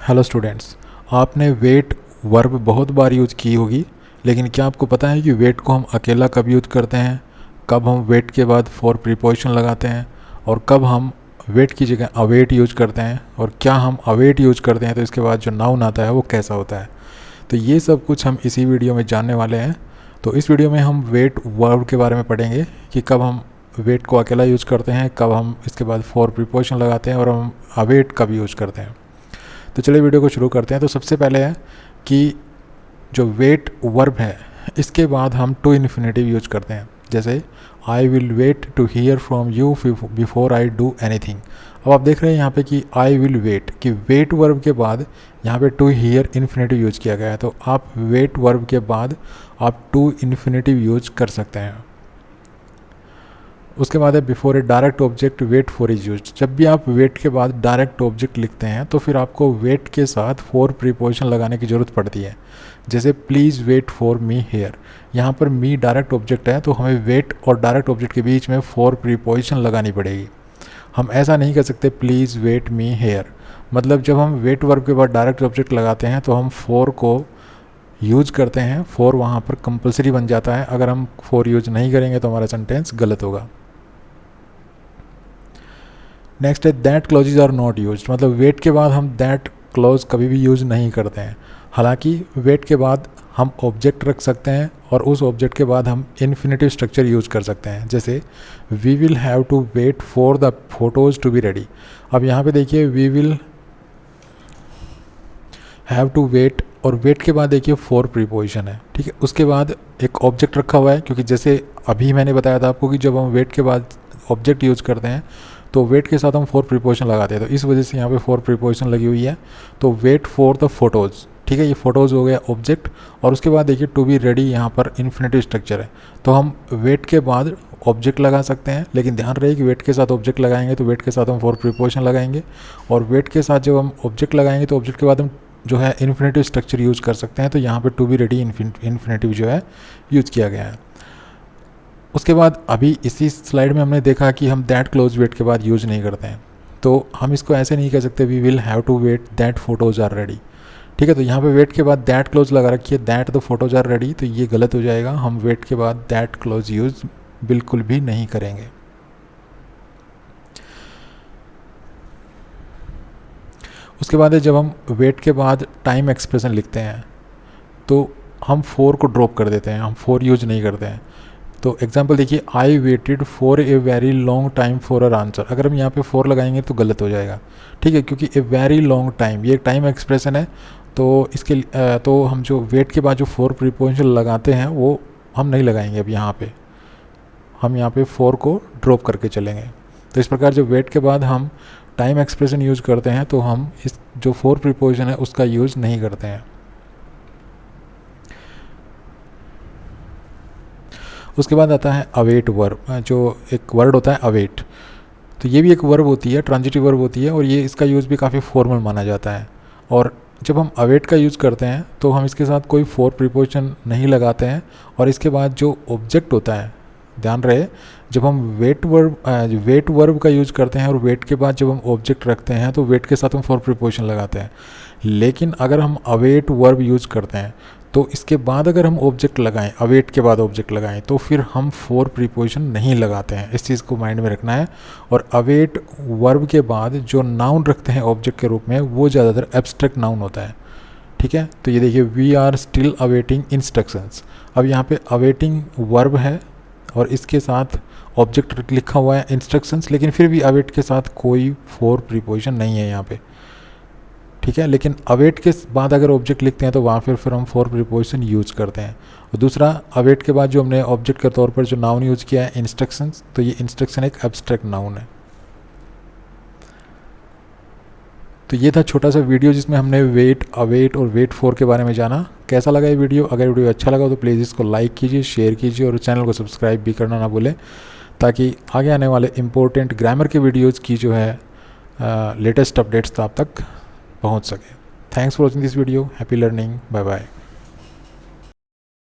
Hello students, आपने wait verb बहुत बार use की होगी, लेकिन क्या आपको पता है कि वेट को हम अकेला कब यूज़ करते हैं, कब हम वेट के बाद फॉर प्रीपोजिशन लगाते हैं और कब हम वेट की जगह अवेट यूज करते हैं, और क्या हम अवेट यूज करते हैं तो इसके बाद जो नाउन आता है वो कैसा होता है। तो ये सब कुछ हम इसी वीडियो में जानने वाले हैं। तो इस वीडियो में हम वेट वर्ब के बारे में पढ़ेंगे कि कब हम वेट को अकेला यूज़ करते हैं, कब हम इसके बाद फॉर प्रीपोजिशन लगाते हैं और हम अवेट कब यूज़ करते हैं। तो चलिए वीडियो को शुरू करते हैं। तो सबसे पहले है कि जो वेट वर्ब है इसके बाद हम टू इन्फिनेटिव यूज करते हैं, जैसे I will wait to hear from you before I do anything. अब आप देख रहे हैं यहाँ पे कि आई विल वेट, कि वेट वर्ब के बाद यहाँ पे टू हियर इन्फिनेटिव यूज किया गया है। तो आप वेट वर्ब के बाद आप टू इन्फिनेटिव यूज कर सकते हैं। उसके बाद है before A direct object wait for is use. जब भी आप वेट के बाद डायरेक्ट ऑब्जेक्ट लिखते हैं तो फिर आपको वेट के साथ फॉर प्रीपोजिशन लगाने की ज़रूरत पड़ती है। जैसे please wait for me here, यहाँ पर मी डायरेक्ट ऑब्जेक्ट है तो हमें वेट और डायरेक्ट ऑब्जेक्ट के बीच में फॉर प्रीपोजिशन लगानी पड़ेगी। हम ऐसा नहीं कर सकते प्लीज़ वेट मी हेयर। मतलब जब हम वेट वर्ब के बाद डायरेक्ट ऑब्जेक्ट लगाते हैं तो हम फॉर को यूज़ करते हैं, फॉर वहाँ पर कंपलसरी बन जाता है। अगर हम फॉर यूज नहीं करेंगे तो हमारा सेंटेंस गलत होगा। नेक्स्ट है that clauses are not use, मतलब वेट के बाद हम दैट क्लॉज कभी भी यूज़ नहीं करते हैं। हालांकि वेट के बाद हम ऑब्जेक्ट रख सकते हैं और उस ऑब्जेक्ट के बाद हम इन्फिनेटिव स्ट्रक्चर यूज़ कर सकते हैं, जैसे we will have to wait for the photos to be ready. अब यहाँ पे देखिए we will have to wait, और वेट के बाद देखिए फॉर प्रीपोजिशन है, ठीक है। उसके बाद एक ऑब्जेक्ट रखा हुआ है, क्योंकि जैसे अभी मैंने बताया था आपको कि जब हम वेट के बाद ऑब्जेक्ट यूज़ करते हैं तो वेट के साथ हम फॉर प्रीपोजिशन लगाते हैं, तो इस वजह से यहाँ पे फॉर प्रीपोजिशन लगी हुई है। तो वेट फॉर द फोटोज़, ठीक है, ये फ़ोटोज़ हो गया ऑब्जेक्ट। और उसके बाद देखिए टू बी रेडी, यहाँ पर इन्फिनेटिव स्ट्रक्चर है, तो हम वेट के बाद ऑब्जेक्ट लगा सकते हैं। लेकिन ध्यान रहे कि वेट के साथ ऑब्जेक्ट लगाएंगे तो वेट के साथ हम फॉर प्रीपोजिशन लगाएंगे, और वेट के साथ जब हम ऑब्जेक्ट लगाएंगे तो ऑब्जेक्ट के बाद हम जो है इन्फिनेटिव स्ट्रक्चर यूज़ कर सकते हैं। तो यहाँ पर टू बी रेडी इन्फिनेटिव जो है यूज़ किया गया है। उसके बाद अभी इसी स्लाइड में हमने देखा कि हम दैट क्लोज वेट के बाद यूज़ नहीं करते हैं, तो हम इसको ऐसे नहीं कह सकते we will have to wait that photos are ready, ठीक है। तो यहाँ पे वेट के बाद दैट क्लोज लगा रखी है, that the photos are ready, तो ये गलत हो जाएगा। हम वेट के बाद दैट क्लोज यूज़ बिल्कुल भी नहीं करेंगे। उसके बाद है जब हम वेट के बाद टाइम एक्सप्रेशन लिखते हैं तो हम फॉर को ड्रॉप कर देते हैं, हम फॉर यूज नहीं करते हैं। तो एग्जाम्पल देखिए I waited for a very long time for her answer. अगर हम यहाँ पे फॉर लगाएंगे तो गलत हो जाएगा, ठीक है, क्योंकि ए वेरी लॉन्ग टाइम ये टाइम एक्सप्रेशन है। तो इसके तो हम जो वेट के बाद जो फॉर प्रीपोजिशन लगाते हैं वो हम नहीं लगाएंगे। अब यहाँ पे हम यहाँ पे फॉर को ड्रॉप करके चलेंगे। तो इस प्रकार जो वेट के बाद हम टाइम एक्सप्रेशन यूज़ करते हैं तो हम इस जो फॉर प्रीपोजिशन है उसका यूज़ नहीं करते हैं। उसके बाद आता है अवेट वर्ब, जो एक वर्ड होता है अवेट। तो ये भी एक वर्ब होती है, ट्रांजिटिव वर्ब होती है, और ये इसका यूज़ भी काफ़ी फॉर्मल माना जाता है। और जब हम अवेट का यूज़ करते हैं तो हम इसके साथ कोई फॉर प्रीपोजिशन नहीं लगाते हैं, और इसके बाद जो ऑब्जेक्ट होता है, ध्यान रहे, जब हम वेट वर्ब का यूज़ करते हैं और वेट के बाद जब हम ऑब्जेक्ट रखते हैं तो वेट के साथ हम फॉर प्रीपोजिशन लगाते हैं। लेकिन अगर हम अवेट वर्ब यूज़ करते हैं तो इसके बाद अगर हम ऑब्जेक्ट लगाएं, अवेट के बाद ऑब्जेक्ट लगाएं, तो फिर हम फॉर प्रीपोजिशन नहीं लगाते हैं। इस चीज़ को माइंड में रखना है। और अवेट वर्ब के बाद जो नाउन रखते हैं ऑब्जेक्ट के रूप में वो ज़्यादातर एब्स्ट्रैक्ट नाउन होता है, ठीक है। तो ये देखिए we are still awaiting instructions. अब यहाँ पे अवेटिंग वर्ब है और इसके साथ ऑब्जेक्ट लिखा हुआ है इंस्ट्रक्शंस, लेकिन फिर भी अवेट के साथ कोई फॉर प्रीपोजिशन नहीं है यहाँ पे, ठीक है। लेकिन अवेट के बाद अगर ऑब्जेक्ट लिखते हैं तो वहाँ फिर हम फॉर प्रीपोजिशन यूज़ करते हैं। और दूसरा, अवेट के बाद जो हमने ऑब्जेक्ट के तौर पर जो नाउन यूज़ किया है इंस्ट्रक्शंस, तो ये इंस्ट्रक्शन एक एब्स्ट्रैक्ट नाउन है। तो ये था छोटा सा वीडियो जिसमें हमने वेट, अवेट और वेट फॉर के बारे में जाना। कैसा लगा ये वीडियो? अगर वीडियो अच्छा लगा तो प्लीज़ इसको लाइक कीजिए, शेयर कीजिए और चैनल को सब्सक्राइब भी करना ना भूलें, ताकि आगे आने वाले इम्पोर्टेंट ग्रामर के वीडियोज़ की जो है लेटेस्ट अपडेट्स आप तक पहुंच सके। Thanks for watching this video. Happy learning. Bye bye.